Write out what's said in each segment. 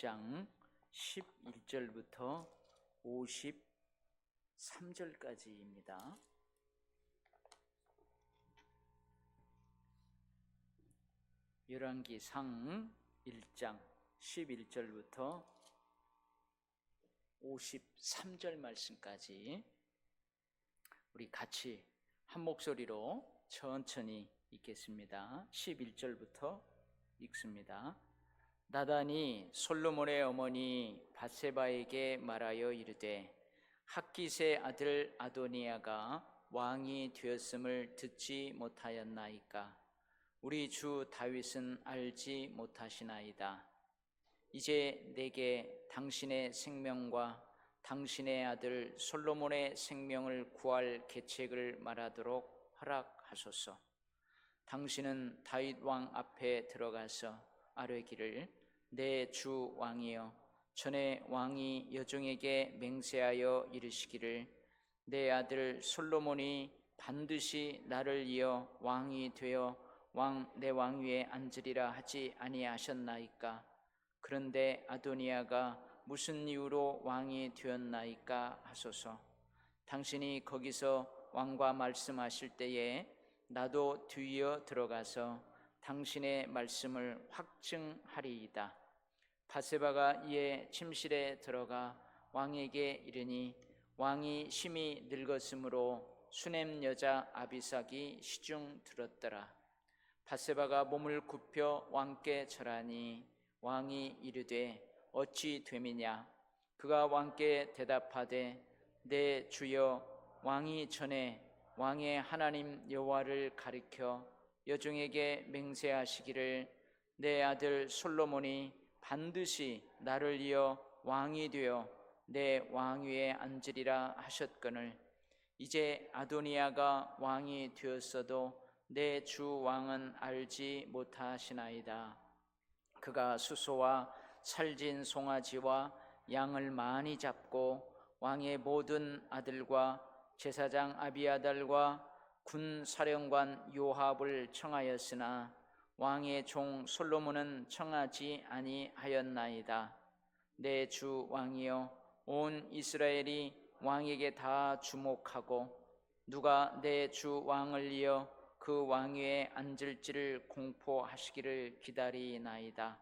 1장 11절부터 53절까지입니다. 열왕기상 1장 11절부터 53절 말씀까지 우리 같이 한 목소리로 천천히 읽겠습니다. 11절부터 읽습니다. 나단이 솔로몬의 어머니 밧세바에게 말하여 이르되 핫깃의 아들 아도니아가 왕이 되었음을 듣지 못하였나이까? 우리 주 다윗은 알지 못하시나이다. 이제 내게 당신의 생명과 당신의 아들 솔로몬의 생명을 구할 계책을 말하도록 허락하소서. 당신은 다윗 왕 앞에 들어가서 아뢰기를 내 주 왕이여, 전에 왕이 여종에게 맹세하여 이르시기를 내 아들 솔로몬이 반드시 나를 이어 왕이 되어 내 왕위에 앉으리라 하지 아니하셨나이까? 그런데 아도니아가 무슨 이유로 왕이 되었나이까 하소서. 당신이 거기서 왕과 말씀하실 때에 나도 뒤이어 들어가서 당신의 말씀을 확증하리이다. 밧세바가 이에 침실에 들어가 왕에게 이르니 왕이 심히 늙었으므로 수넴 여자 아비삭이 시중 들었더라. 밧세바가 몸을 굽혀 왕께 절하니 왕이 이르되 어찌 됨이냐? 그가 왕께 대답하되 내 주여, 왕이 전에 왕의 하나님 여호와를 가리켜 여종에게 맹세하시기를 내 아들 솔로몬이 반드시 나를 이어 왕이 되어 내 왕위에 앉으리라 하셨거늘 이제 아도니아가 왕이 되었어도 내 주 왕은 알지 못하시나이다. 그가 수소와 살진 송아지와 양을 많이 잡고 왕의 모든 아들과 제사장 아비아달과 군 사령관 요압을 청하였으나 왕의 종 솔로몬은 청하지 아니하였나이다. 내 주 왕이여, 온 이스라엘이 왕에게 다 주목하고 누가 내 주 왕을 이어 그 왕위에 앉을지를 공포하시기를 기다리나이다.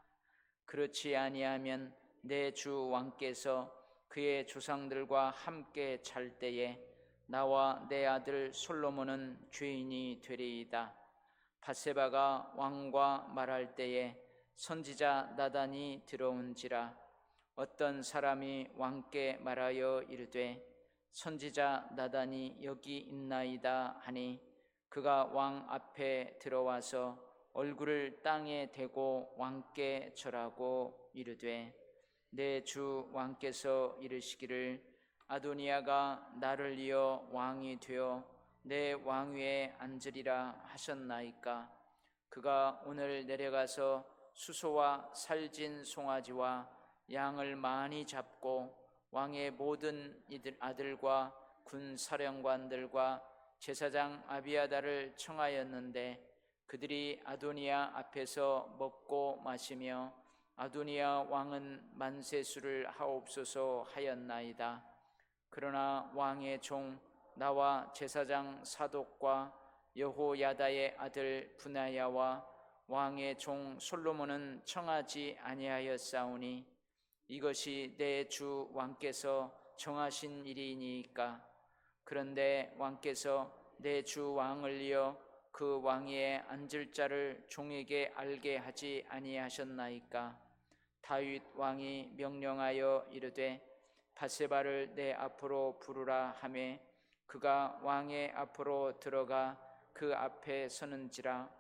그렇지 아니하면 내 주 왕께서 그의 조상들과 함께 잘 때에 나와 내 아들 솔로몬은 죄인이 되리이다. 밧세바가 왕과 말할 때에 선지자 나단이 들어온지라. 어떤 사람이 왕께 말하여 이르되 선지자 나단이 여기 있나이다 하니 그가 왕 앞에 들어와서 얼굴을 땅에 대고 왕께 절하고 이르되 내 주 왕께서 이르시기를 아도니아가 나를 이어 왕이 되어 내 왕위에 앉으리라 하셨나이까? 그가 오늘 내려가서 수소와 살진 송아지와 양을 많이 잡고 왕의 모든 아들과 군 사령관들과 제사장 아비아달을 청하였는데 그들이 아도니아 앞에서 먹고 마시며 아도니아 왕은 만세수를 하옵소서 하였나이다. 그러나 왕의 종 나와 제사장 사독과 여호야다의 아들 분하야와 왕의 종 솔로몬은 청하지 아니하였사오니 이것이 내 주 왕께서 정하신 일이니까. 그런데 왕께서 내 주 왕을 이어 그 왕위에 앉을 자를 종에게 알게 하지 아니하셨나이까? 다윗 왕이 명령하여 이르되 밧세바를 내 앞으로 부르라 하매 그가 왕의 앞으로 들어가 그 앞에 서는지라.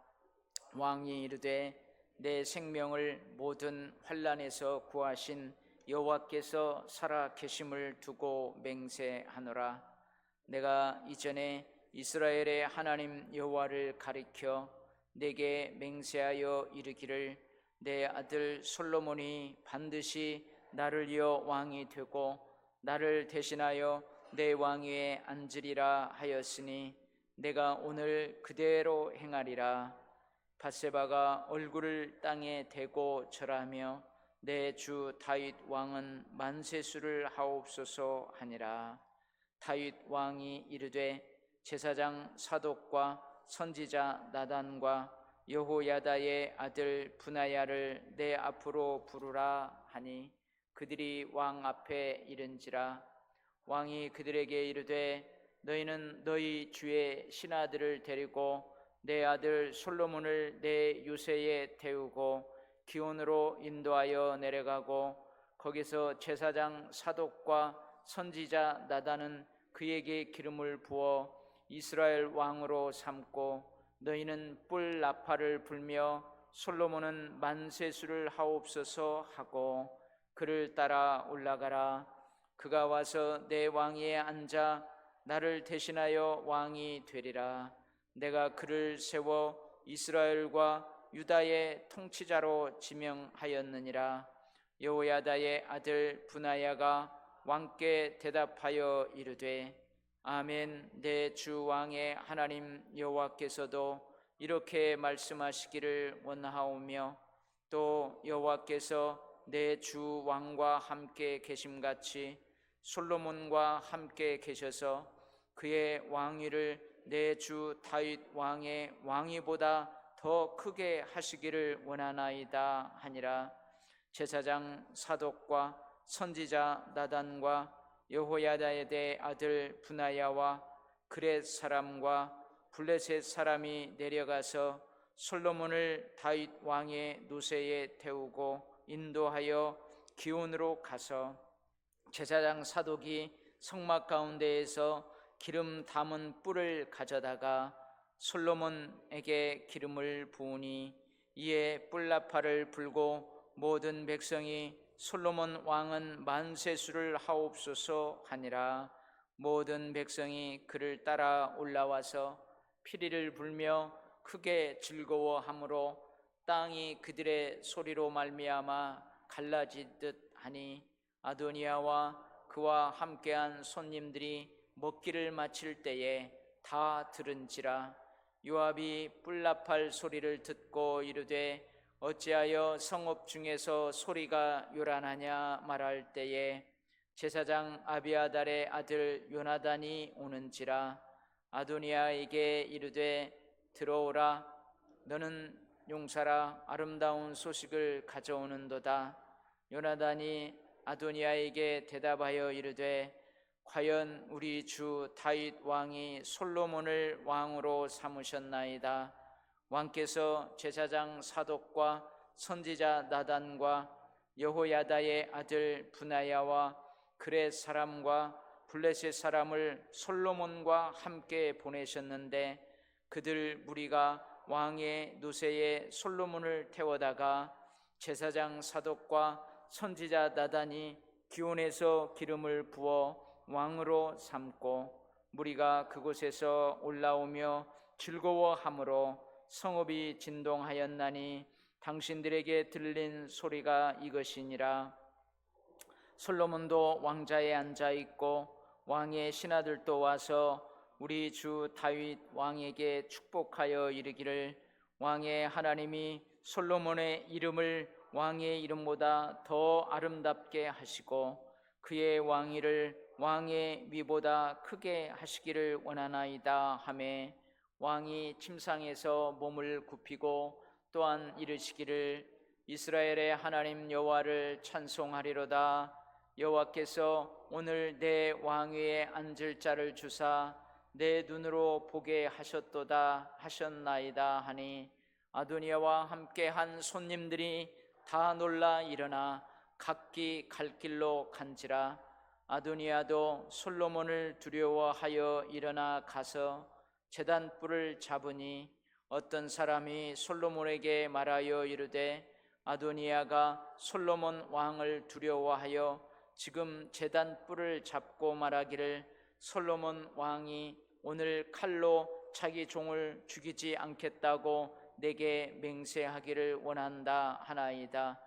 왕이 이르되 내 생명을 모든 환난에서 구하신 여호와께서 살아 계심을 두고 맹세하노라. 내가 이전에 이스라엘의 하나님 여호와를 가리켜 내게 맹세하여 이르기를 내 아들 솔로몬이 반드시 나를 이어 왕이 되고 나를 대신하여 내 왕위에 앉으리라 하였으니 내가 오늘 그대로 행하리라. 밧세바가 얼굴을 땅에 대고 절하며 내 주 다윗 왕은 만세수를 하옵소서 하니라. 다윗 왕이 이르되 제사장 사독과 선지자 나단과 여호야다의 아들 브나야를 내 앞으로 부르라 하니 그들이 왕 앞에 이른지라. 왕이 그들에게 이르되 너희는 너희 주의 신하들을 데리고 내 아들 솔로몬을 내 유세에 태우고 기온으로 인도하여 내려가고 거기서 제사장 사독과 선지자 나단은 그에게 기름을 부어 이스라엘 왕으로 삼고 너희는 뿔 나팔을 불며 솔로몬은 만세수를 하옵소서 하고 그를 따라 올라가라. 그가 와서 내 왕위에 앉아 나를 대신하여 왕이 되리라. 내가 그를 세워 이스라엘과 유다의 통치자로 지명하였느니라. 여호야다의 아들 브나야가 왕께 대답하여 이르되 아멘. 내 주 왕의 하나님 여호와께서도 이렇게 말씀하시기를 원하오며 또 여호와께서 내 주 왕과 함께 계심같이 솔로몬과 함께 계셔서 그의 왕위를 내 주 다윗 왕의 왕위보다 더 크게 하시기를 원하나이다 하니라. 제사장 사독과 선지자 나단과 여호야다의 아들 브나야와 그렛 사람과 블레셋 사람이 내려가서 솔로몬을 다윗 왕의 노새에 태우고 인도하여 기온으로 가서 제사장 사독이 성막 가운데에서 기름 담은 뿔을 가져다가 솔로몬에게 기름을 부으니 이에 뿔나팔을 불고 모든 백성이 솔로몬 왕은 만세수를 하옵소서 하니라. 모든 백성이 그를 따라 올라와서 피리를 불며 크게 즐거워하므로 땅이 그들의 소리로 말미암아 갈라지듯 하니 아도니아와 그와 함께한 손님들이 먹기를 마칠 때에 다 들은지라. 요압이 뿔나팔 소리를 듣고 이르되 어찌하여 성읍 중에서 소리가 요란하냐 말할 때에 제사장 아비아달의 아들 요나단이 오는지라. 아도니아에게 이르되 들어오라. 너는 용사라 아름다운 소식을 가져오는도다. 요나단이 아도니아에게 대답하여 이르되 과연 우리 주 다윗 왕이 솔로몬을 왕으로 삼으셨나이다. 왕께서 제사장 사독과 선지자 나단과 여호야다의 아들 브나야와 그렛 사람과 블레셋 사람을 솔로몬과 함께 보내셨는데 그들 무리가 왕의 노새에 솔로몬을 태워다가 제사장 사독과 선지자 나단이 기온에서 기름을 부어 왕으로 삼고 무리가 그곳에서 올라오며 즐거워하므로 성읍이 진동하였나니 당신들에게 들린 소리가 이것이니라. 솔로몬도 왕자에 앉아 있고 왕의 신하들도 와서 우리 주 다윗 왕에게 축복하여 이르기를 왕의 하나님이 솔로몬의 이름을 왕의 이름보다 더 아름답게 하시고 그의 왕위를 왕의 위보다 크게 하시기를 원하나이다 하매 왕이 침상에서 몸을 굽히고 또한 이르시기를 이스라엘의 하나님 여호와를 찬송하리로다. 여호와께서 오늘 내 왕위에 앉을 자를 주사 내 눈으로 보게 하셨도다 하셨나이다 하니 아도니아와 함께 한 손님들이 다 놀라 일어나 각기 갈 길로 간지라. 아도니아도 솔로몬을 두려워하여 일어나 가서 제단뿔을 잡으니 어떤 사람이 솔로몬에게 말하여 이르되 아도니아가 솔로몬 왕을 두려워하여 지금 제단뿔을 잡고 말하기를 솔로몬 왕이 오늘 칼로 자기 종을 죽이지 않겠다고 내게 맹세하기를 원한다 하나이다.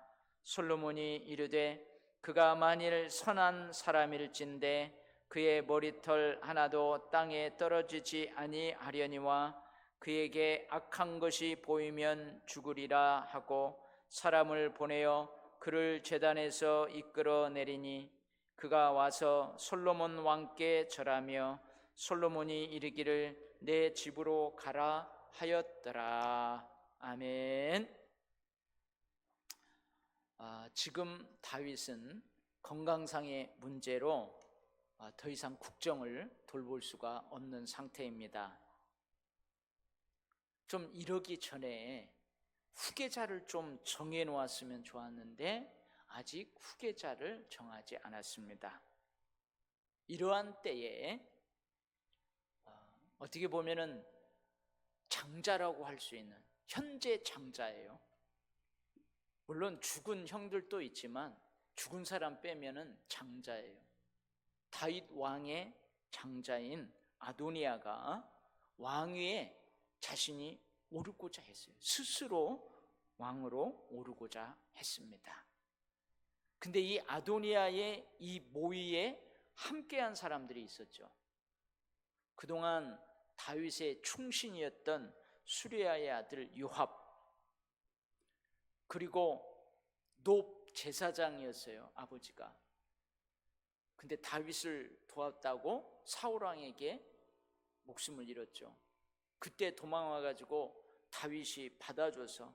솔로몬이 이르되 그가 만일 선한 사람일진데 그의 머리털 하나도 땅에 떨어지지 아니하려니와 그에게 악한 것이 보이면 죽으리라 하고 사람을 보내어 그를 제단에서 이끌어 내리니 그가 와서 솔로몬 왕께 절하며 솔로몬이 이르기를 내 집으로 가라 하였더라. 아멘. 지금 다윗은 건강상의 문제로 더 이상 국정을 돌볼 수가 없는 상태입니다. 좀 이러기 전에 후계자를 좀 정해 놓았으면 좋았는데 아직 후계자를 정하지 않았습니다. 이러한 때에 어떻게 보면은 장자라고 할 수 있는 현재 장자예요. 물론 죽은 형들도 있지만 죽은 사람 빼면은 장자예요. 다윗 왕의 장자인 아도니아가 왕위에 자신이 오르고자 했어요. 스스로 왕으로 오르고자 했습니다. 근데 이 아도니아의 이 모의에 함께한 사람들이 있었죠. 그동안 다윗의 충신이었던 수리아의 아들 요압, 그리고 높 제사장이었어요, 아버지가. 근데 다윗을 도왔다고 사울 왕에게 목숨을 잃었죠. 그때 도망와가지고 다윗이 받아줘서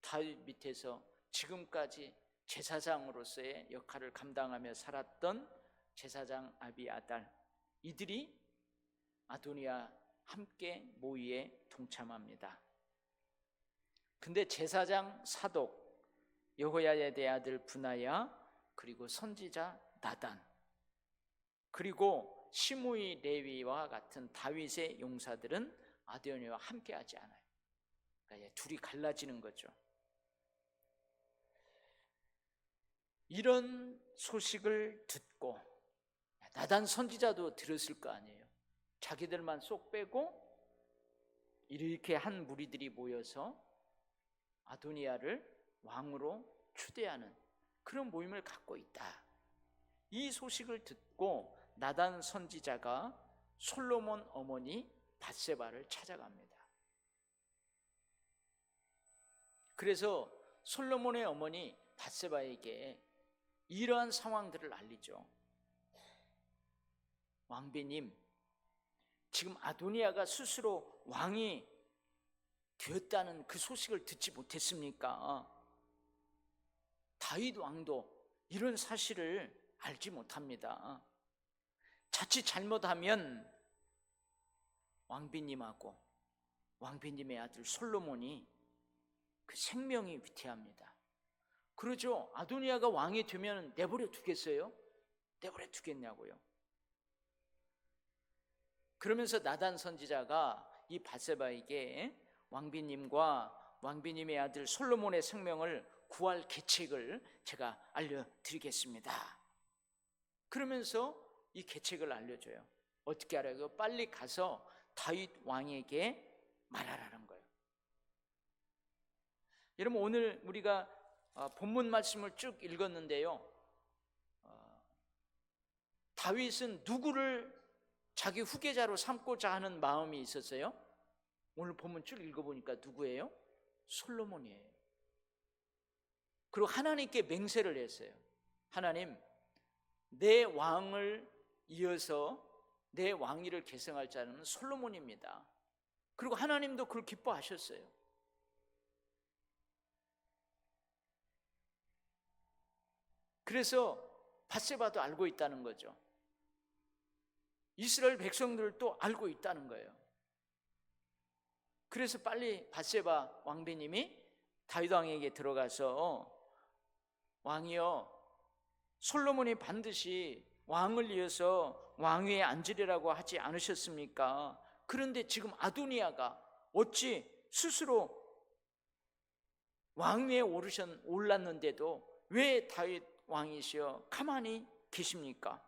다윗 밑에서 지금까지 제사장으로서의 역할을 감당하며 살았던 제사장 아비아달, 이들이 아도니아 함께 모의에 동참합니다. 근데 제사장 사독 여호야다의 아들 브나야, 그리고 선지자 나단, 그리고 시므이 레위와 같은 다윗의 용사들은 아도니아와 함께하지 않아요. 그러니까 둘이 갈라지는 거죠. 이런 소식을 듣고 나단 선지자도 들었을 거 아니에요. 자기들만 쏙 빼고 이렇게 한 무리들이 모여서 아도니아를 왕으로 추대하는 그런 모임을 갖고 있다. 이 소식을 듣고 나단 선지자가 솔로몬 어머니 밧세바를 찾아갑니다. 그래서 솔로몬의 어머니 밧세바에게 이러한 상황들을 알리죠. 왕비님, 지금 아도니아가 스스로 왕이 되었다는 그 소식을 듣지 못했습니까? 다윗 왕도 이런 사실을 알지 못합니다. 자칫 잘못하면 왕비님하고 왕비님의 아들 솔로몬이 그 생명이 위태합니다. 그러죠. 아도니아가 왕이 되면 내버려 두겠어요? 내버려 두겠냐고요. 그러면서 나단 선지자가 이 밧세바에게 왕비님과 왕비님의 아들 솔로몬의 생명을 구할 계책을 제가 알려드리겠습니다. 그러면서 이 계책을 알려줘요. 어떻게 알아요? 빨리 가서 다윗 왕에게 말하라는 거예요. 여러분, 오늘 우리가 본문 말씀을 쭉 읽었는데요, 다윗은 누구를 자기 후계자로 삼고자 하는 마음이 있었어요? 오늘 본문 쭉 읽어보니까 누구예요? 솔로몬이에요. 그리고 하나님께 맹세를 했어요. 하나님, 내 왕을 이어서 내 왕위를 계승할 자는 솔로몬입니다. 그리고 하나님도 그걸 기뻐하셨어요. 그래서 밧세바도 알고 있다는 거죠. 이스라엘 백성들도 알고 있다는 거예요. 그래서 빨리 밧세바 왕비님이 다윗 왕에게 들어가서 왕이여, 솔로몬이 반드시 왕을 이어서 왕위에 앉으리라고 하지 않으셨습니까? 그런데 지금 아도니아가 어찌 스스로 왕위에 올랐는데도 왜 다윗 왕이시여 가만히 계십니까?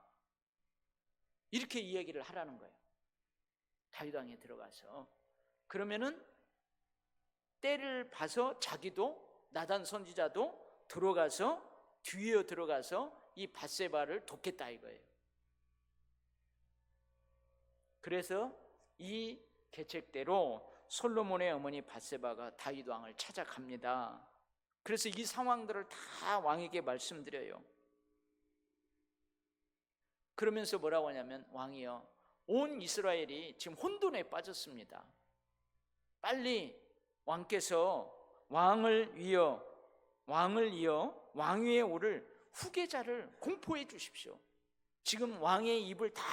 이렇게 이야기를 하라는 거예요. 다윗 왕에 들어가서. 그러면은 때를 봐서 자기도 나단 선지자도 뒤에 들어가서 이 밧세바를 돕겠다 이거예요. 그래서 이 계책대로 솔로몬의 어머니 밧세바가 다윗 왕을 찾아갑니다. 그래서 이 상황들을 다 왕에게 말씀드려요. 그러면서 뭐라고 하냐면, 왕이여, 온 이스라엘이 지금 혼돈에 빠졌습니다. 빨리 왕께서 왕을 이어 왕위에 오를 후계자를 공포해 주십시오. 지금 왕의 입을 다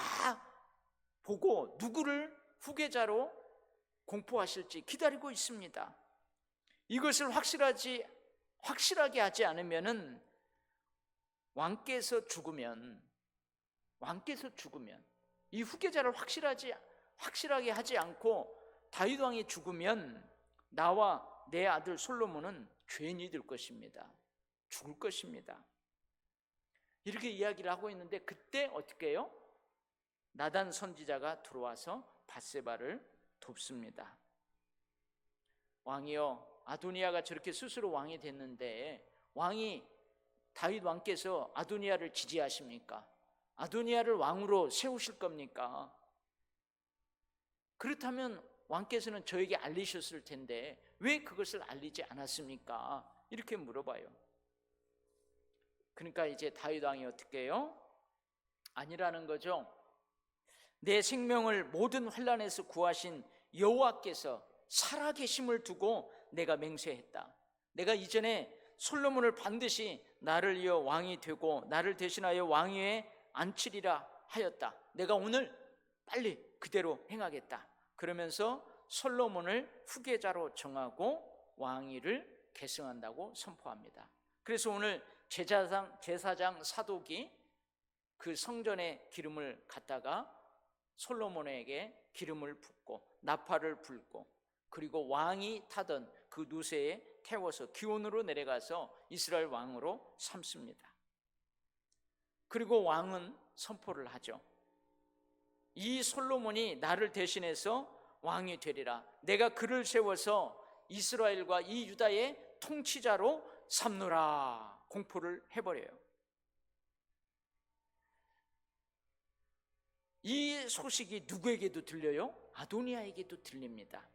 보고 누구를 후계자로 공포하실지 기다리고 있습니다. 이것을 확실하게 하지 않으면은 왕께서 죽으면 이 후계자를 확실하게 하지 않고 다윗 왕이 죽으면 나와 내 아들 솔로몬은 죄인이 될 것입니다. 죽을 것입니다. 이렇게 이야기를 하고 있는데, 그때 어떻게 해요? 나단 선지자가 들어와서 밧세바를 돕습니다. 왕이여, 아도니아가 저렇게 스스로 왕이 됐는데 다윗 왕께서 아도니아를 지지하십니까? 아도니아를 왕으로 세우실 겁니까? 그렇다면 왕께서는 저에게 알리셨을 텐데 왜 그것을 알리지 않았습니까? 이렇게 물어봐요. 그러니까 이제 다윗 왕이 어떻게 해요? 아니라는 거죠. 내 생명을 모든 환난에서 구하신 여호와께서 살아계심을 두고 내가 맹세했다. 내가 이전에 솔로몬을 반드시 나를 이어 왕이 되고 나를 대신하여 왕위에 앉히리라 하였다. 내가 오늘 빨리 그대로 행하겠다. 그러면서 솔로몬을 후계자로 정하고 왕위를 계승한다고 선포합니다. 그래서 오늘 제사장 사독이 그 성전에 기름을 갖다가 솔로몬에게 기름을 붓고 나팔을 불고, 그리고 왕이 타던 그 누세에 태워서 기온으로 내려가서 이스라엘 왕으로 삼습니다. 그리고 왕은 선포를 하죠. 이 솔로몬이 나를 대신해서 왕이 되리라. 내가 그를 세워서 이스라엘과 이 유다의 통치자로 삼노라. 공포를 해버려요. 이 소식이 누구에게도 들려요? 아도니아에게도 들립니다.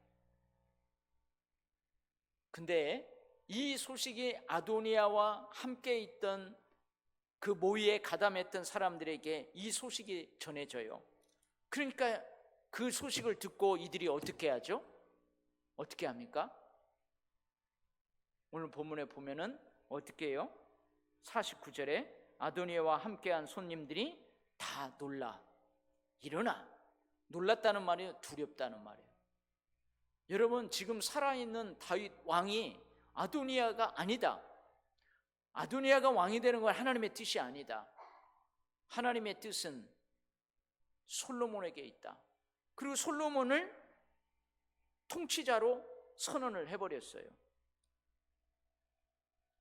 근데 이 소식이 아도니아와 함께 있던 그 모의에 가담했던 사람들에게 이 소식이 전해져요. 그러니까 그 소식을 듣고 이들이 어떻게 하죠? 어떻게 합니까? 오늘 본문에 보면은 어떻게 해요? 49절에 아도니아와 함께한 손님들이 다 일어나. 놀랐다는 말이에요? 두렵다는 말이에요? 여러분, 지금 살아있는 다윗 왕이 아도니아가 아니다. 아도니아가 왕이 되는 건 하나님의 뜻이 아니다. 하나님의 뜻은 솔로몬에게 있다. 그리고 솔로몬을 통치자로 선언을 해버렸어요.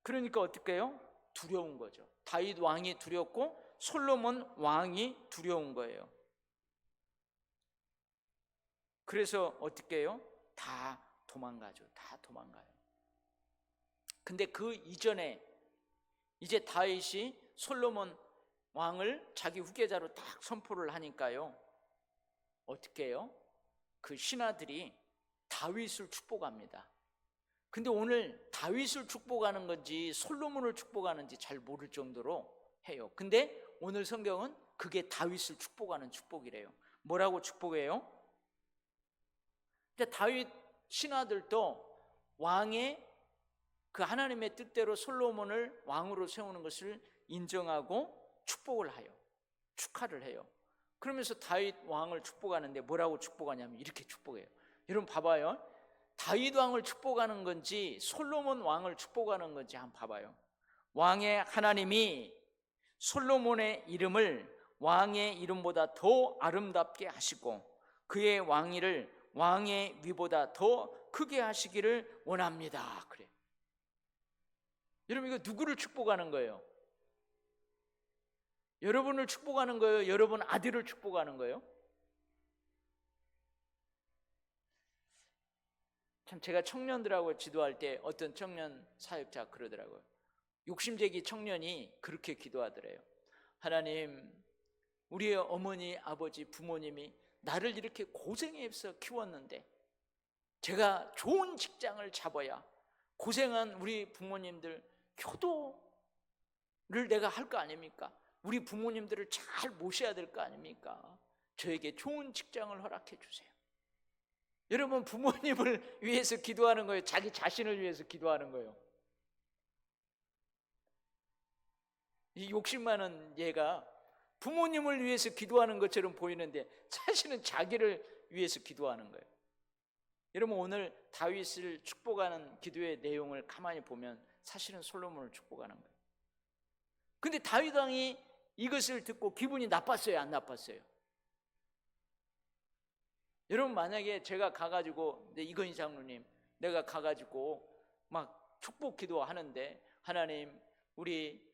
그러니까 어떻게 해요? 두려운 거죠. 다윗 왕이 두렵고 솔로몬 왕이 두려운 거예요. 그래서 어떻게 해요? 다 도망가죠. 다 도망가요. 근데 그 이전에 이제 다윗이 솔로몬 왕을 자기 후계자로 딱 선포를 하니까요, 어떻게 해요? 그 신하들이 다윗을 축복합니다. 근데 오늘 다윗을 축복하는 건지 솔로몬을 축복하는지 잘 모를 정도로 해요. 근데 오늘 성경은 그게 다윗을 축복하는 축복이래요. 뭐라고 축복해요? 다윗 신하들도 왕의 그 하나님의 뜻대로 솔로몬을 왕으로 세우는 것을 인정하고 축복을 해요. 축하를 해요. 그러면서 다윗 왕을 축복하는데 뭐라고 축복하냐면 이렇게 축복해요. 여러분 봐봐요. 다윗 왕을 축복하는 건지 솔로몬 왕을 축복하는 건지 한번 봐봐요. 왕의 하나님이 솔로몬의 이름을 왕의 이름보다 더 아름답게 하시고 그의 왕위를 왕의 위보다 더 크게 하시기를 원합니다. 그래. 여러분, 이거 누구를 축복하는 거예요? 여러분을 축복하는 거예요? 여러분 아들을 축복하는 거예요? 참, 제가 청년들하고 지도할 때 어떤 청년 사역자 그러더라고요. 욕심쟁이 청년이 그렇게 기도하더래요. 하나님, 우리의 어머니, 아버지, 부모님이 나를 이렇게 고생해서 키웠는데 제가 좋은 직장을 잡아야 고생한 우리 부모님들 효도를 내가 할 거 아닙니까? 우리 부모님들을 잘 모셔야 될 거 아닙니까? 저에게 좋은 직장을 허락해 주세요. 여러분, 부모님을 위해서 기도하는 거예요? 자기 자신을 위해서 기도하는 거예요? 이 욕심 많은 얘가 부모님을 위해서 기도하는 것처럼 보이는데 사실은 자기를 위해서 기도하는 거예요. 여러분, 오늘 다윗을 축복하는 기도의 내용을 가만히 보면 사실은 솔로몬을 축복하는 거예요. 근데 다윗 왕이 이것을 듣고 기분이 나빴어요, 안 나빴어요? 여러분, 만약에 제가 가가지고, 이건희 장로님, 내가 가가지고 막 축복 기도하는데, 하나님, 우리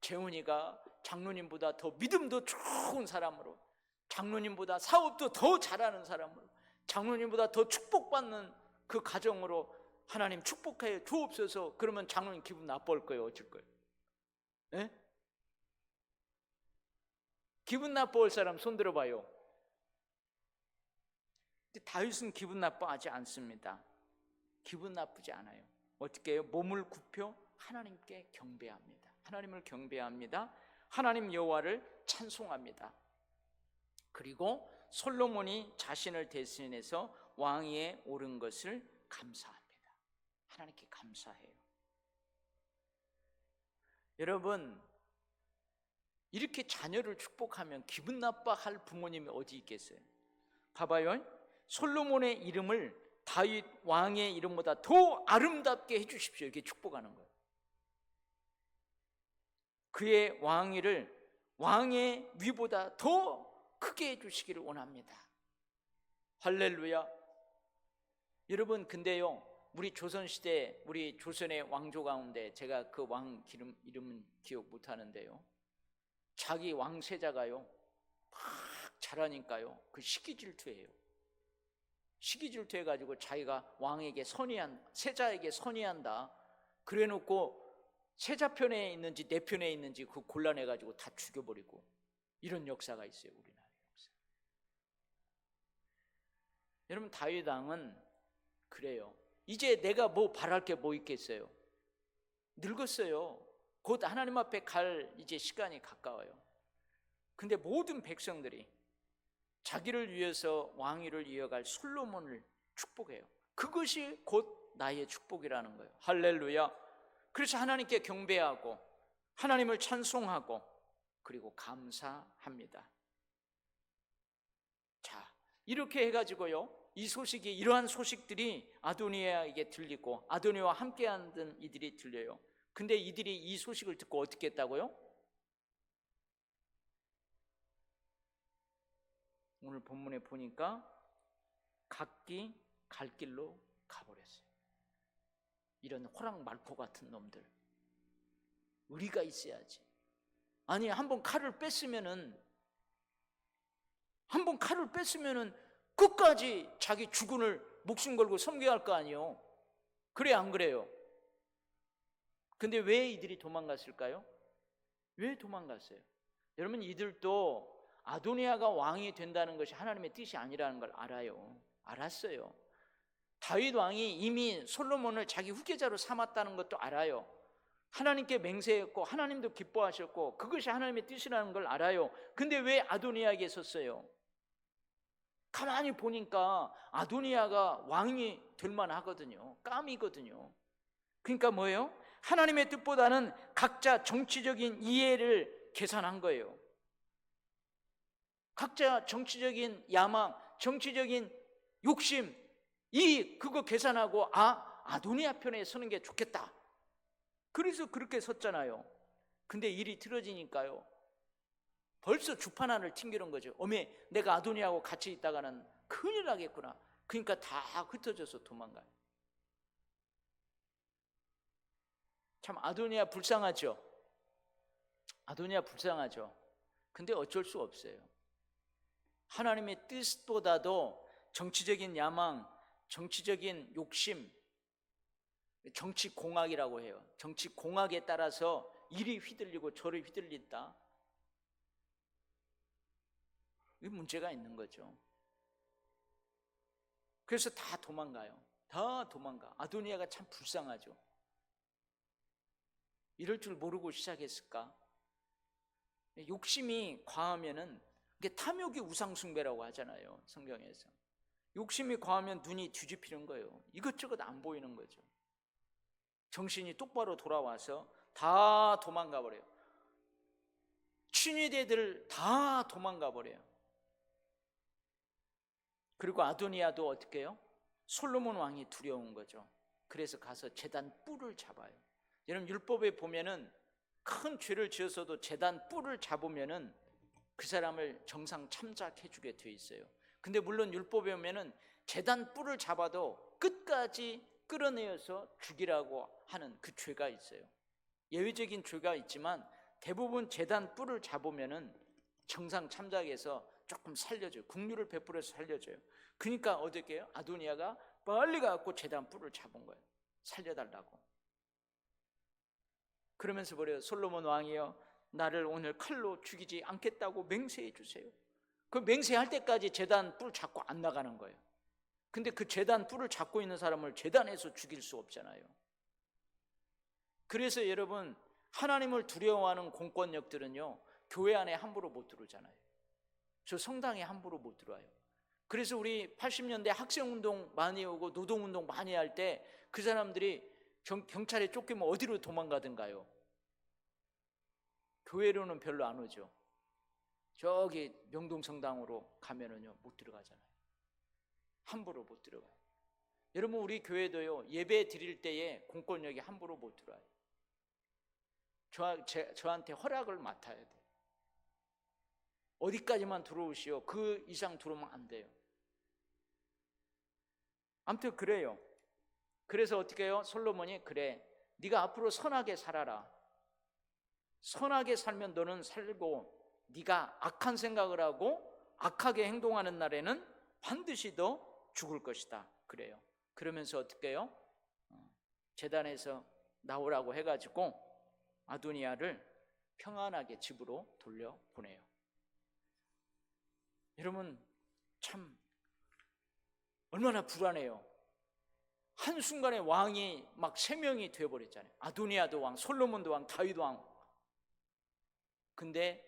재훈이가 장로님보다 더 믿음도 좋은 사람으로, 장로님보다 사업도 더 잘하는 사람으로, 장로님보다 더 축복받는 그 가정으로 하나님 축복해 주옵소서. 그러면 장로님 기분 나빠할 거예요, 어쩔 거예요? 예? 기분 나빠할 사람 손 들어봐요. 다윗은 기분 나빠하지 않습니다. 기분 나쁘지 않아요. 어떻게 해요? 몸을 굽혀 하나님께 경배합니다. 하나님을 경배합니다. 하나님 여호와를 찬송합니다. 그리고 솔로몬이 자신을 대신해서 왕위에 오른 것을 감사합니다. 하나님께 감사해요. 여러분, 이렇게 자녀를 축복하면 기분 나빠할 부모님이 어디 있겠어요? 봐봐요. 솔로몬의 이름을 다윗 왕의 이름보다 더 아름답게 해주십시오. 이렇게 축복하는 거예요. 그의 왕위를 왕의 위보다 더 크게 해주시기를 원합니다. 할렐루야. 여러분, 근데요, 우리 조선시대, 우리 조선의 왕조 가운데 제가 그 왕 이름은 기억 못하는데요, 자기 왕세자가요 막 잘하니까요 그 시기질투해요. 시기질투해가지고 자기가 왕에게 세자에게 선의한다 그래 놓고 세자 편에 있는지 내 편에 있는지 그 곤란해가지고 다 죽여버리고, 이런 역사가 있어요, 우리나라 역사. 여러분, 다윗 왕은 그래요. 이제 내가 뭐 바랄 게 뭐 있겠어요? 늙었어요. 곧 하나님 앞에 갈 이제 시간이 가까워요. 근데 모든 백성들이 자기를 위해서 왕위를 이어갈 솔로몬을 축복해요. 그것이 곧 나의 축복이라는 거예요. 할렐루야. 그래서 하나님께 경배하고 하나님을 찬송하고 그리고 감사합니다. 자, 이렇게 해가지고요, 이 소식이, 이러한 소식들이 아도니아에게 들리고 아도니아와 함께하는 이들이 들려요. 근데 이들이 이 소식을 듣고 어떻게 했다고요? 오늘 본문에 보니까 각기 갈 길로 가버렸어요. 이런 호랑 말코 같은 놈들, 의리가 있어야지. 아니, 한번 칼을 뺐으면은 끝까지 자기 주군을 목숨 걸고 섬겨야 할 거 아니에요. 그래, 안 그래요? 근데 왜 이들이 도망갔을까요? 왜 도망갔어요? 여러분, 이들도 아도니아가 왕이 된다는 것이 하나님의 뜻이 아니라는 걸 알았어요. 다윗 왕이 이미 솔로몬을 자기 후계자로 삼았다는 것도 알아요. 하나님께 맹세했고 하나님도 기뻐하셨고 그것이 하나님의 뜻이라는 걸 알아요. 근데 왜 아도니아에게 섰어요? 가만히 보니까 아도니아가 왕이 될 만하거든요. 깜이거든요. 그러니까 뭐예요? 하나님의 뜻보다는 각자 정치적인 이해를 계산한 거예요. 각자 정치적인 야망, 정치적인 욕심, 그거 계산하고 아도니아 편에 서는 게 좋겠다. 그래서 그렇게 섰잖아요. 근데 일이 틀어지니까요, 벌써 주판안을 튕기는 거죠. 어메, 내가 아도니아하고 같이 있다가는 큰일 나겠구나. 그러니까 다 흩어져서 도망가요. 참 아도니아 불쌍하죠. 근데 어쩔 수 없어요. 하나님의 뜻보다도 정치적인 야망, 정치적인 욕심, 정치 공학이라고 해요. 정치 공학에 따라서 이리 휘둘리고 저리 휘둘린다. 이 문제가 있는 거죠. 그래서 다 도망가요. 다 도망가. 아도니아가 참 불쌍하죠. 이럴 줄 모르고 시작했을까? 욕심이 과하면은, 이게 탐욕이 우상숭배라고 하잖아요, 성경에서. 욕심이 과하면 눈이 뒤집히는 거예요. 이것저것 안 보이는 거죠. 정신이 똑바로 돌아와서 다 도망가 버려요. 친위대들 다 도망가 버려요. 그리고 아도니아도 어떻게 해요? 솔로몬 왕이 두려운 거죠. 그래서 가서 제단 뿔을 잡아요. 여러분, 율법에 보면은 큰 죄를 지어서도 제단 뿔을 잡으면은 그 사람을 정상 참작해 주게 돼 있어요. 근데 물론 율법에 보면은 제단 뿔을 잡아도 끝까지 끌어내어서 죽이라고 하는 그 죄가 있어요. 예외적인 죄가 있지만 대부분 제단 뿔을 잡으면은 정상 참작해서 조금 살려줘요. 국류를 베풀어서 살려줘요. 그러니까 어떻게 해요? 아도니아가 빨리 가서 제단 뿔을 잡은 거예요. 살려달라고. 그러면서 뭐래요? 솔로몬 왕이여, 나를 오늘 칼로 죽이지 않겠다고 맹세해 주세요. 그 맹세할 때까지 제단 뿔 잡고 안 나가는 거예요. 근데 그 제단 뿔을 잡고 있는 사람을 제단에서 죽일 수 없잖아요. 그래서 여러분, 하나님을 두려워하는 공권력들은요, 교회 안에 함부로 못 들어오잖아요. 저 성당에 함부로 못 들어와요. 그래서 우리 80년대 학생운동 많이 오고 노동운동 많이 할 때 그 사람들이 경찰에 쫓기면 어디로 도망가든가요? 교회로는 별로 안 오죠. 저기 명동성당으로 가면은요, 못 들어가잖아요. 함부로 못 들어가요. 여러분, 우리 교회도요, 예배 드릴 때에 공권력이 함부로 못 들어와요. 저한테 허락을 맡아야 돼요. 어디까지만 들어오시오. 그 이상 들어오면 안 돼요. 아무튼 그래요. 그래서 어떻게 해요? 솔로몬이, 그래, 네가 앞으로 선하게 살아라. 선하게 살면 너는 살고, 네가 악한 생각을 하고 악하게 행동하는 날에는 반드시 너 죽을 것이다. 그래요. 그러면서 어떻게 해요? 제단에서 나오라고 해가지고 아도니아를 평안하게 집으로 돌려보내요. 여러분, 참 얼마나 불안해요. 한순간에 왕이 막 3명이 되어버렸잖아요. 아도니아도 왕, 솔로몬도 왕, 다윗 왕. 근데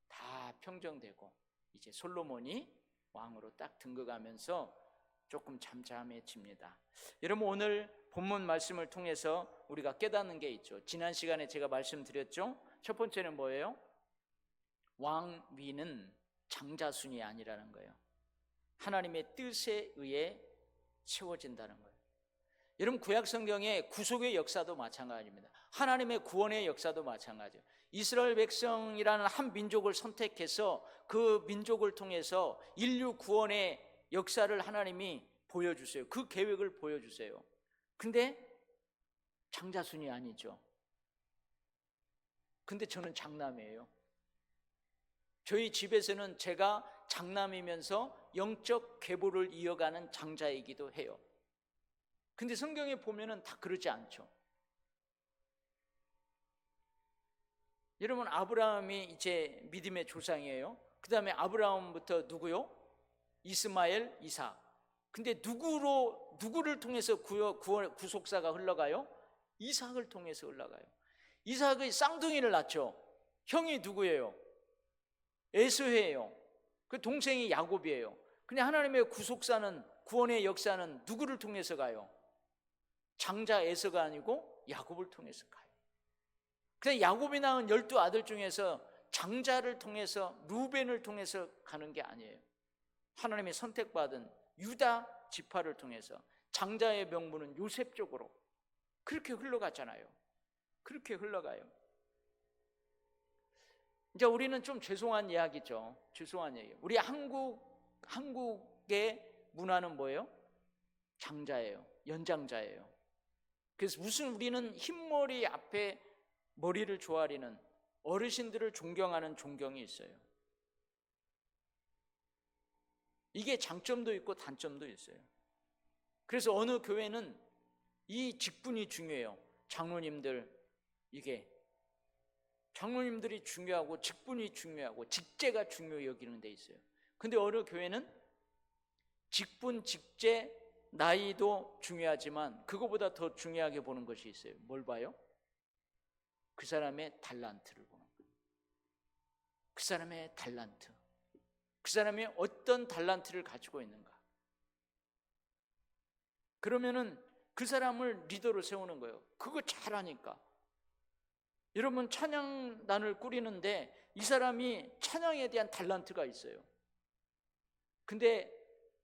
다 평정되고 이제 솔로몬이 왕으로 딱 등극하면서 조금 잠잠해집니다. 여러분, 오늘 본문 말씀을 통해서 우리가 깨닫는 게 있죠. 지난 시간에 제가 말씀드렸죠. 첫 번째는 뭐예요? 왕위는 장자순이 아니라는 거예요. 하나님의 뜻에 의해 세워진다는 거예요. 여러분, 구약 성경의 구속의 역사도 마찬가지입니다. 하나님의 구원의 역사도 마찬가지예요. 이스라엘 백성이라는 한 민족을 선택해서 그 민족을 통해서 인류 구원의 역사를 하나님이 보여주세요. 그 계획을 보여주세요. 근데 장자순이 아니죠. 근데 저는 장남이에요. 저희 집에서는 제가 장남이면서 영적 계보를 이어가는 장자이기도 해요. 근데 성경에 보면은 다 그러지 않죠. 여러분, 아브라함이 이제 믿음의 조상이에요. 그 다음에 아브라함부터 누구요? 이스마엘, 이삭. 근데 누구를 통해서 구속사가 흘러가요? 이삭을 통해서 흘러가요. 이삭의 쌍둥이를 낳죠. 형이 누구예요? 에서해예요. 그 동생이 야곱이에요. 근데 하나님의 구속사는, 구원의 역사는 누구를 통해서 가요? 장자 에서가 아니고 야곱을 통해서 가요. 그래서 야곱이 낳은 12아들 중에서 장자를 통해서, 루벤을 통해서 가는 게 아니에요. 하나님의 선택받은 유다 지파를 통해서 장자의 명분은 요셉 쪽으로 그렇게 흘러갔잖아요. 그렇게 흘러가요. 이제 우리는 좀 죄송한 이야기죠. 죄송한 얘기. 우리 한국의 문화는 뭐예요? 장자예요. 연장자예요. 그래서 무슨 우리는 흰머리 앞에 머리를 조아리는 어르신들을 존경하는 존경이 있어요. 이게 장점도 있고 단점도 있어요. 그래서 어느 교회는 이 직분이 중요해요. 장로님들, 이게 장로님들이 중요하고 직분이 중요하고 직제가 중요 여기는 데 있어요. 근데 어느 교회는 직분, 직제, 나이도 중요하지만 그거보다 더 중요하게 보는 것이 있어요. 뭘 봐요? 그 사람의 달란트를 보는 거예요. 그 사람의 달란트. 그 사람이 어떤 달란트를 가지고 있는가. 그러면은 그 사람을 리더로 세우는 거예요. 그거 잘하니까. 여러분, 찬양단을 꾸리는데 이 사람이 찬양에 대한 달란트가 있어요. 근데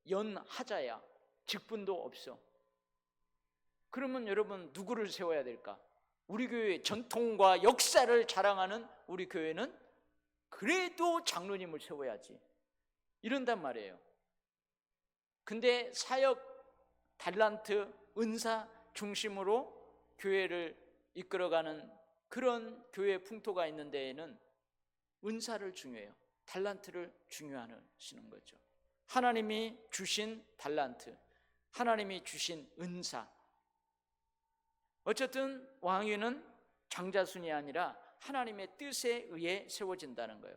연하자야. 직분도 없어. 그러면 여러분, 누구를 세워야 될까? 우리 교회의 전통과 역사를 자랑하는 우리 교회는 그래도 장로님을 세워야지, 이런단 말이에요. 근데 사역, 달란트, 은사 중심으로 교회를 이끌어가는 그런 교회 풍토가 있는 데에는 은사를 중요해요. 달란트를 중요하시는 거죠. 하나님이 주신 달란트, 하나님이 주신 은사. 어쨌든 왕위는 장자순이 아니라 하나님의 뜻에 의해 세워진다는 거예요.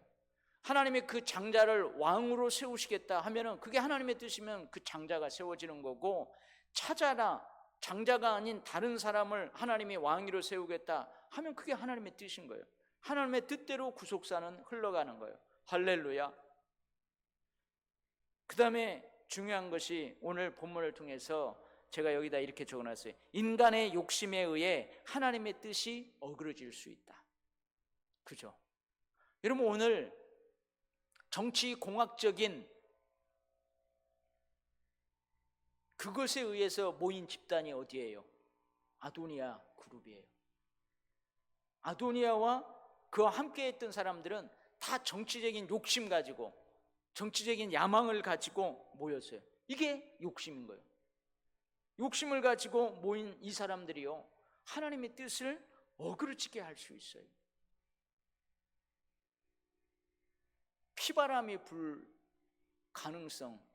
하나님이 그 장자를 왕으로 세우시겠다 하면은 그게 하나님의 뜻이면 그 장자가 세워지는 거고, 찾아라, 장자가 아닌 다른 사람을 하나님이 왕위로 세우겠다 하면 그게 하나님의 뜻인 거예요. 하나님의 뜻대로 구속사는 흘러가는 거예요. 할렐루야. 그 다음에 중요한 것이 오늘 본문을 통해서 제가 여기다 이렇게 적어놨어요. 인간의 욕심에 의해 하나님의 뜻이 어그러질 수 있다. 그죠? 여러분, 오늘 정치 공학적인 그것에 의해서 모인 집단이 어디예요? 아도니아 그룹이에요. 아도니아와 그와 함께 했던 사람들은 다 정치적인 욕심 가지고, 정치적인 야망을 가지고 모였어요. 이게 욕심인 거예요. 욕심을 가지고 모인 이 사람들이요, 하나님의 뜻을 어그러지게 할 수 있어요. 피바람이 불 가능성,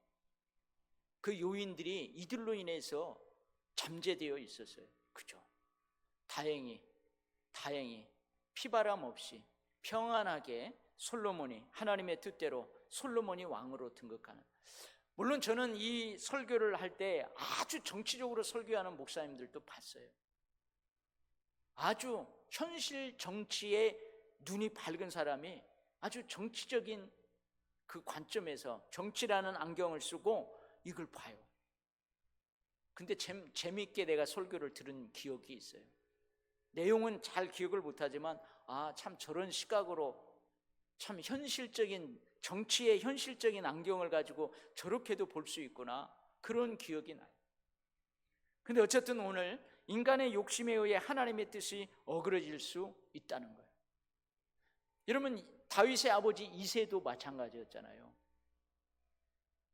그 요인들이 이들로 인해서 잠재되어 있었어요. 그죠? 다행히 피바람 없이 평안하게 솔로몬이, 하나님의 뜻대로 솔로몬이 왕으로 등극하는. 물론 저는 이 설교를 할 때 아주 정치적으로 설교하는 목사님들도 봤어요. 아주 현실 정치에 눈이 밝은 사람이 아주 정치적인 그 관점에서 정치라는 안경을 쓰고 이걸 봐요. 근데 재미있게 내가 설교를 들은 기억이 있어요. 내용은 잘 기억을 못하지만 참 저런 시각으로, 참 현실적인, 정치의 현실적인 안경을 가지고 저렇게도 볼 수 있구나, 그런 기억이 나요. 근데 어쨌든 오늘 인간의 욕심에 의해 하나님의 뜻이 어그러질 수 있다는 거예요. 여러분, 다윗의 아버지 이새도 마찬가지였잖아요.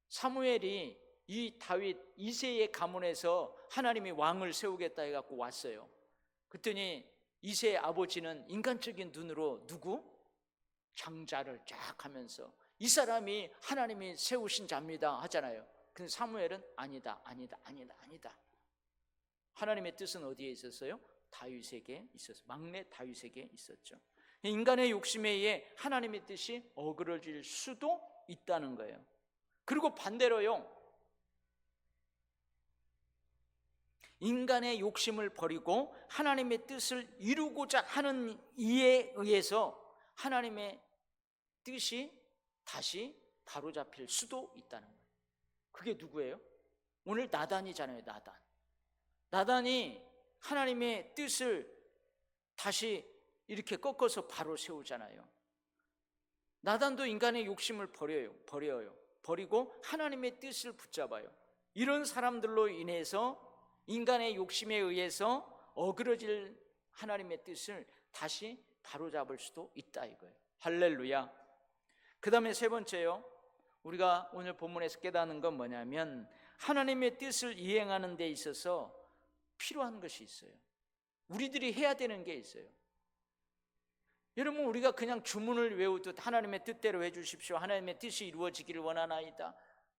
사무엘이 이 다윗 이새의 가문에서 하나님이 왕을 세우겠다 해갖고 왔어요. 그랬더니 이새의 아버지는 인간적인 눈으로 누구? 장자를 쫙 하면서 이 사람이 하나님이 세우신 자입니다 하잖아요. 근데 사무엘은 아니다. 하나님의 뜻은 어디에 있었어요? 다윗에게 있었어요. 막내 다윗에게 있었죠. 인간의 욕심에 의해 하나님의 뜻이 어그러질 수도 있다는 거예요. 그리고 반대로요, 인간의 욕심을 버리고 하나님의 뜻을 이루고자 하는 이에 의해서 하나님의 뜻이 다시 바로잡힐 수도 있다는 거예요. 그게 누구예요? 오늘 나단이잖아요. 나단이 하나님의 뜻을 다시 이렇게 꺾어서 바로 세우잖아요. 나단도 인간의 욕심을 버리고 하나님의 뜻을 붙잡아요. 이런 사람들로 인해서 인간의 욕심에 의해서 어그러질 하나님의 뜻을 다시 바로잡을 수도 있다 이거예요. 할렐루야. 그 다음에 세 번째요, 우리가 오늘 본문에서 깨닫는 건 뭐냐면 하나님의 뜻을 이행하는 데 있어서 필요한 것이 있어요. 우리들이 해야 되는 게 있어요. 여러분, 우리가 그냥 주문을 외우듯 하나님의 뜻대로 해주십시오, 하나님의 뜻이 이루어지기를 원하나이다.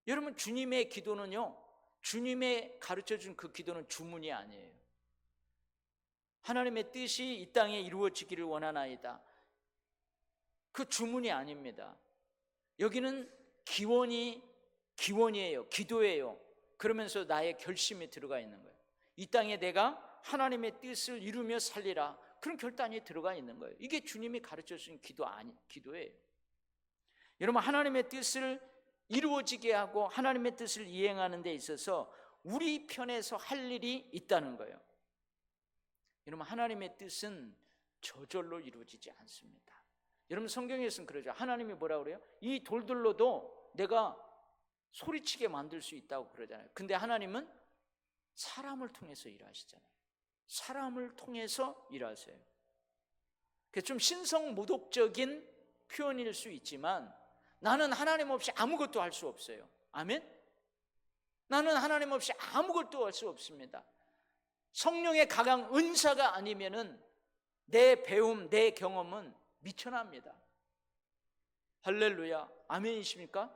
여러분, 주님의 기도는요, 주님의 가르쳐준 그 기도는 주문이 아니에요. 하나님의 뜻이 이 땅에 이루어지기를 원하나이다, 그 주문이 아닙니다. 여기는 기원이에요. 기도예요. 그러면서 나의 결심이 들어가 있는 거예요. 이 땅에 내가 하나님의 뜻을 이루며 살리라, 그런 결단이 들어가 있는 거예요. 이게 주님이 가르쳐 주신 기도예요. 여러분, 하나님의 뜻을 이루어지게 하고 하나님의 뜻을 이행하는 데 있어서 우리 편에서 할 일이 있다는 거예요. 여러분, 하나님의 뜻은 저절로 이루어지지 않습니다. 여러분, 성경에서는 그러죠. 하나님이 뭐라고 그래요? 이 돌들로도 내가 소리치게 만들 수 있다고 그러잖아요. 근데 하나님은 사람을 통해서 일하시잖아요. 사람을 통해서 일하세요. 그게 좀 신성모독적인 표현일 수 있지만 나는 하나님 없이 아무것도 할 수 없어요. 아멘? 나는 하나님 없이 아무것도 할 수 없습니다. 성령의 강한 은사가 아니면은 내 배움, 내 경험은 미천합니다. 할렐루야. 아멘이십니까?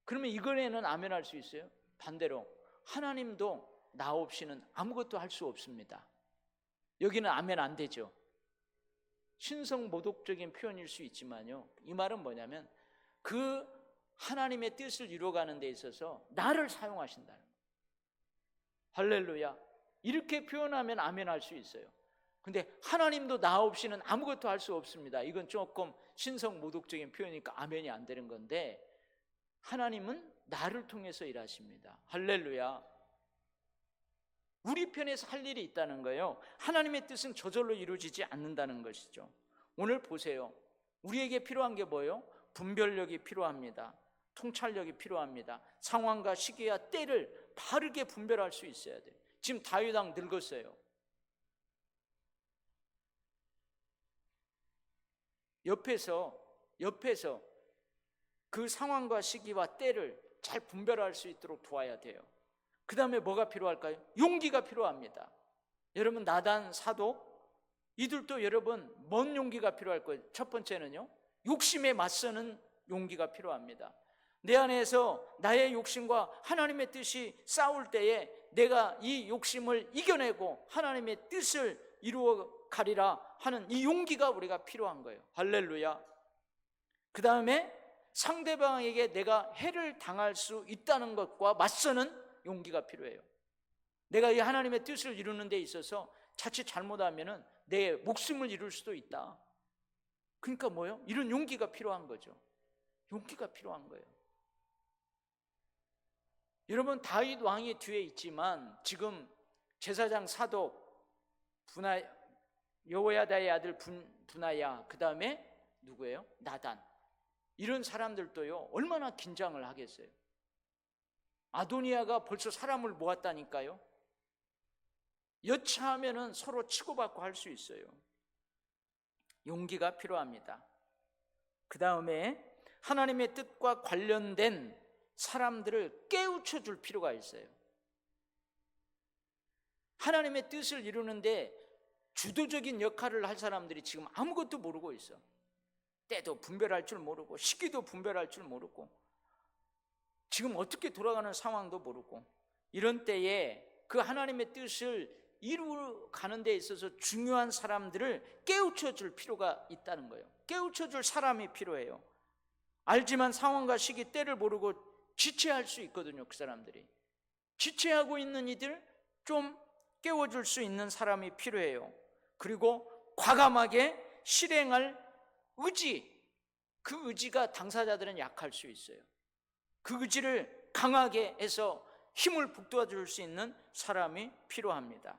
그러면 이거에는 아멘 할 수 있어요? 반대로 하나님도 나 없이는 아무것도 할 수 없습니다. 여기는 아멘 안 되죠. 신성모독적인 표현일 수 있지만요, 이 말은 뭐냐면 그 하나님의 뜻을 이루어가는 데 있어서 나를 사용하신다는 거예요. 할렐루야. 이렇게 표현하면 아멘 할 수 있어요. 근데 하나님도 나 없이는 아무것도 할 수 없습니다. 이건 조금 신성모독적인 표현이니까 아멘이 안 되는 건데, 하나님은 나를 통해서 일하십니다. 할렐루야. 우리 편에서 할 일이 있다는 거예요. 하나님의 뜻은 저절로 이루어지지 않는다는 것이죠. 오늘 보세요. 우리에게 필요한 게 뭐예요? 분별력이 필요합니다. 통찰력이 필요합니다. 상황과 시기와 때를 바르게 분별할 수 있어야 돼요. 지금 다윗 왕 늙었어요. 옆에서 그 상황과 시기와 때를 잘 분별할 수 있도록 도와야 돼요. 그 다음에 뭐가 필요할까요? 용기가 필요합니다. 여러분, 나단, 사도, 이들도 여러분 뭔 용기가 필요할 거예요? 첫 번째는요, 욕심에 맞서는 용기가 필요합니다. 내 안에서 나의 욕심과 하나님의 뜻이 싸울 때에 내가 이 욕심을 이겨내고 하나님의 뜻을 이루어 가리라 하는 이 용기가 우리가 필요한 거예요. 할렐루야. 그 다음에 상대방에게 내가 해를 당할 수 있다는 것과 맞서는 용기가 필요해요. 내가 이 하나님의 뜻을 이루는 데 있어서 자칫 잘못하면 내 목숨을 잃을 수도 있다. 그러니까 뭐예요? 이런 용기가 필요한 거죠. 용기가 필요한 거예요. 여러분, 다윗 왕이 뒤에 있지만 지금 제사장 사독 여호야다의 아들 분하야, 그 다음에 누구예요? 나단, 이런 사람들도요 얼마나 긴장을 하겠어요. 아도니아가 벌써 사람을 모았다니까요. 여차하면은 서로 치고받고 할 수 있어요. 용기가 필요합니다. 그 다음에 하나님의 뜻과 관련된 사람들을 깨우쳐 줄 필요가 있어요. 하나님의 뜻을 이루는데 주도적인 역할을 할 사람들이 지금 아무것도 모르고 있어. 때도 분별할 줄 모르고 시기도 분별할 줄 모르고 지금 어떻게 돌아가는 상황도 모르고, 이런 때에 그 하나님의 뜻을 이루어가는 데 있어서 중요한 사람들을 깨우쳐 줄 필요가 있다는 거예요. 깨우쳐 줄 사람이 필요해요. 알지만 상황과 시기 때를 모르고 지체할 수 있거든요. 그 사람들이 지체하고 있는 이들 좀 깨워줄 수 있는 사람이 필요해요. 그리고 과감하게 실행할 의지, 그 의지가 당사자들은 약할 수 있어요. 그 의지를 강하게 해서 힘을 북돋아줄 수 있는 사람이 필요합니다.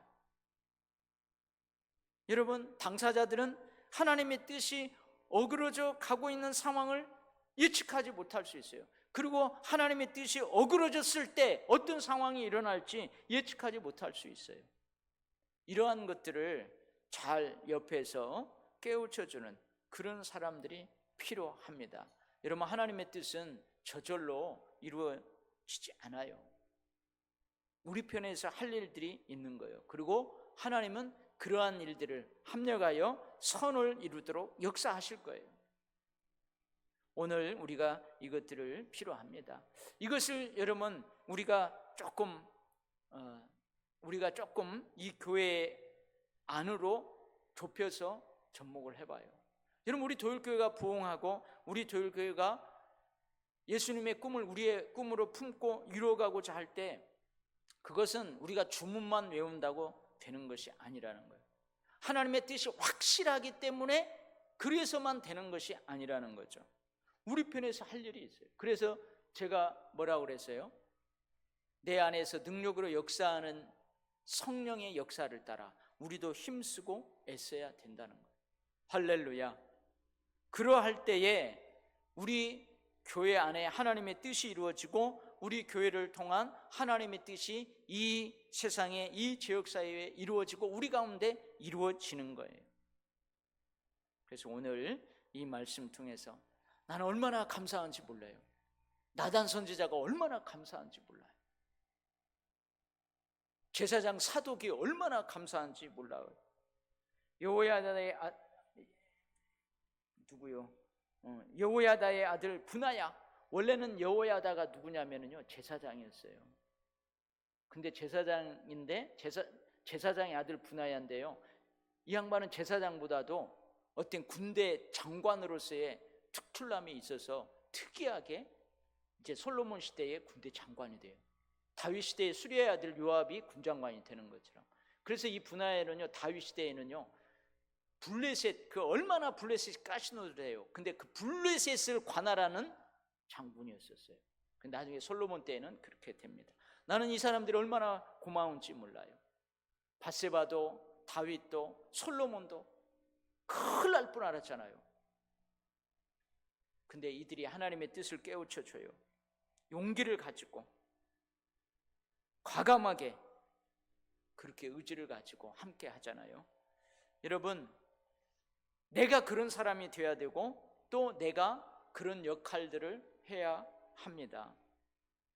여러분, 당사자들은 하나님의 뜻이 어그러져 가고 있는 상황을 예측하지 못할 수 있어요. 그리고 하나님의 뜻이 어그러졌을 때 어떤 상황이 일어날지 예측하지 못할 수 있어요. 이러한 것들을 잘 옆에서 깨우쳐주는 그런 사람들이 필요합니다. 여러분, 하나님의 뜻은 저절로 이루어지지 않아요. 우리 편에서 할 일들이 있는 거예요. 그리고 하나님은 그러한 일들을 합력하여 선을 이루도록 역사하실 거예요. 오늘 우리가 이것들을 필요합니다. 이것을 여러분 우리가 조금 이 교회 안으로 좁혀서 접목을 해봐요. 여러분, 우리 도율교회가 부흥하고 우리 도율교회가 예수님의 꿈을 우리의 꿈으로 품고 이루어가고자 할 때 그것은 우리가 주문만 외운다고 되는 것이 아니라는 거예요. 하나님의 뜻이 확실하기 때문에 그래서만 되는 것이 아니라는 거죠. 우리 편에서 할 일이 있어요. 그래서 제가 뭐라고 그랬어요? 내 안에서 능력으로 역사하는 성령의 역사를 따라 우리도 힘쓰고 애써야 된다는 거예요. 할렐루야. 그러할 때에 우리 교회 안에 하나님의 뜻이 이루어지고 우리 교회를 통한 하나님의 뜻이 이 세상에, 이 지역사회에 이루어지고 우리 가운데 이루어지는 거예요. 그래서 오늘 이 말씀 통해서 나는 얼마나 감사한지 몰라요. 나단 선지자가 얼마나 감사한지 몰라요. 제사장 사독이 얼마나 감사한지 몰라요. 여호야다의 여호야다의 아들 분하야. 원래는 여호야다가 누구냐면요, 제사장이었어요. 근데 제사장인데 제사장의 아들 분하야인데요, 이 양반은 제사장보다도 어떤 군대 장관으로서의 특출남이 있어서 특이하게 이제 솔로몬 시대의 군대 장관이 돼요. 다윗 시대의 수리아의 아들 요압이 군장관이 되는 것처럼. 그래서 이 분하야는요, 다윗 시대에는요, 블레셋, 그 얼마나 블레셋이 가시노래요. 근데 그 블레셋을 관할하는 장군이었었어요. 나중에 솔로몬 때에는 그렇게 됩니다. 나는 이 사람들이 얼마나 고마운지 몰라요. 밧세바도 다윗도 솔로몬도 큰일 날 뻔 알았잖아요. 근데 이들이 하나님의 뜻을 깨우쳐줘요. 용기를 가지고 과감하게 그렇게 의지를 가지고 함께 하잖아요. 여러분, 내가 그런 사람이 되어야 되고 또 내가 그런 역할들을 해야 합니다.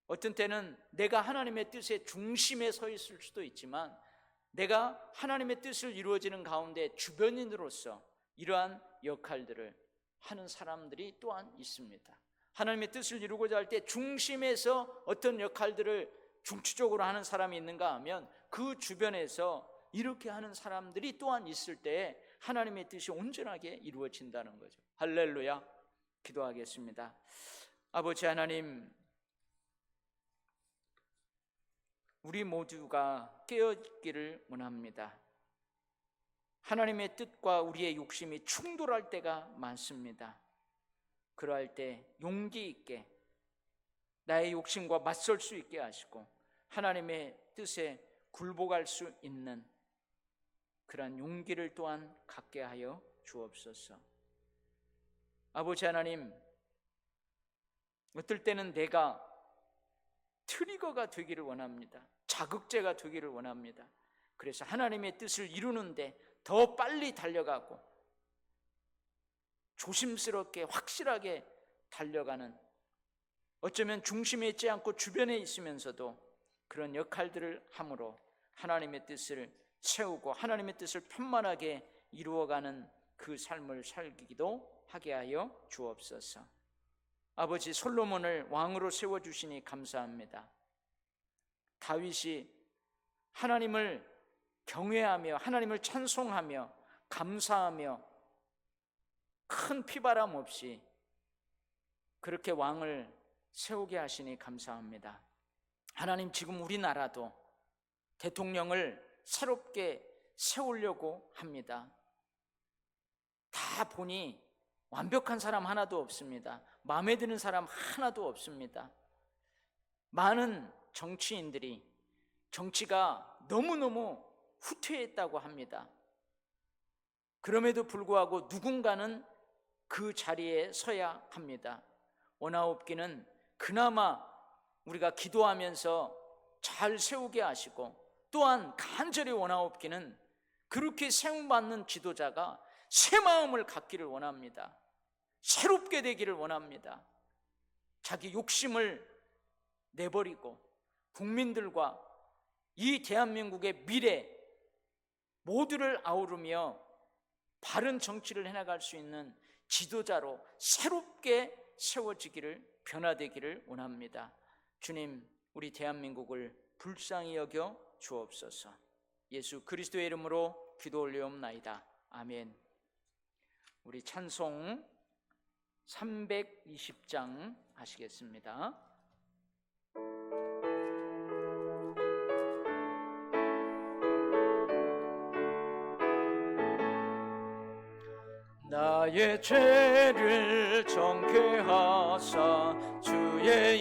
어떤 때는 내가 하나님의 뜻의 중심에 서 있을 수도 있지만 내가 하나님의 뜻을 이루어지는 가운데 주변인으로서 이러한 역할들을 하는 사람들이 또한 있습니다. 하나님의 뜻을 이루고자 할 때 중심에서 어떤 역할들을 중추적으로 하는 사람이 있는가 하면 그 주변에서 이렇게 하는 사람들이 또한 있을 때 하나님의 뜻이 온전하게 이루어진다는 거죠. 할렐루야. 기도하겠습니다. 아버지 하나님, 우리 모두가 깨어있기를 원합니다. 하나님의 뜻과 우리의 욕심이 충돌할 때가 많습니다. 그러할 때 용기 있게 나의 욕심과 맞설 수 있게 하시고 하나님의 뜻에 굴복할 수 있는 그러한 용기를 또한 갖게 하여 주옵소서. 아버지 하나님, 어떨 때는 내가 트리거가 되기를 원합니다. 자극제가 되기를 원합니다. 그래서 하나님의 뜻을 이루는데 더 빨리 달려가고 조심스럽게 확실하게 달려가는, 어쩌면 중심에 있지 않고 주변에 있으면서도 그런 역할들을 함으로 하나님의 뜻을 세우고 하나님의 뜻을 편만하게 이루어가는 그 삶을 살기도 하게 하여 주옵소서. 아버지, 솔로몬을 왕으로 세워주시니 감사합니다. 다윗이 하나님을 경외하며 하나님을 찬송하며 감사하며 큰 피바람 없이 그렇게 왕을 세우게 하시니 감사합니다. 하나님, 지금 우리나라도 대통령을 새롭게 세우려고 합니다. 다 보니 완벽한 사람 하나도 없습니다. 마음에 드는 사람 하나도 없습니다. 많은 정치인들이 정치가 너무너무 후퇴했다고 합니다. 그럼에도 불구하고 누군가는 그 자리에 서야 합니다. 원하옵기는 그나마 우리가 기도하면서 잘 세우게 하시고, 또한 간절히 원하옵기는 그렇게 세움받는 지도자가 새 마음을 갖기를 원합니다. 새롭게 되기를 원합니다. 자기 욕심을 내버리고 국민들과 이 대한민국의 미래 모두를 아우르며 바른 정치를 해나갈 수 있는 지도자로 새롭게 세워지기를, 변화되기를 원합니다. 주님, 우리 대한민국을 불쌍히 여겨 주옵소서. 예수 그리스도의 이름으로 기도 올리옵나이다. 아멘. 우리 찬송 320장 하시겠습니다. 나의 죄를 정케 하사 주의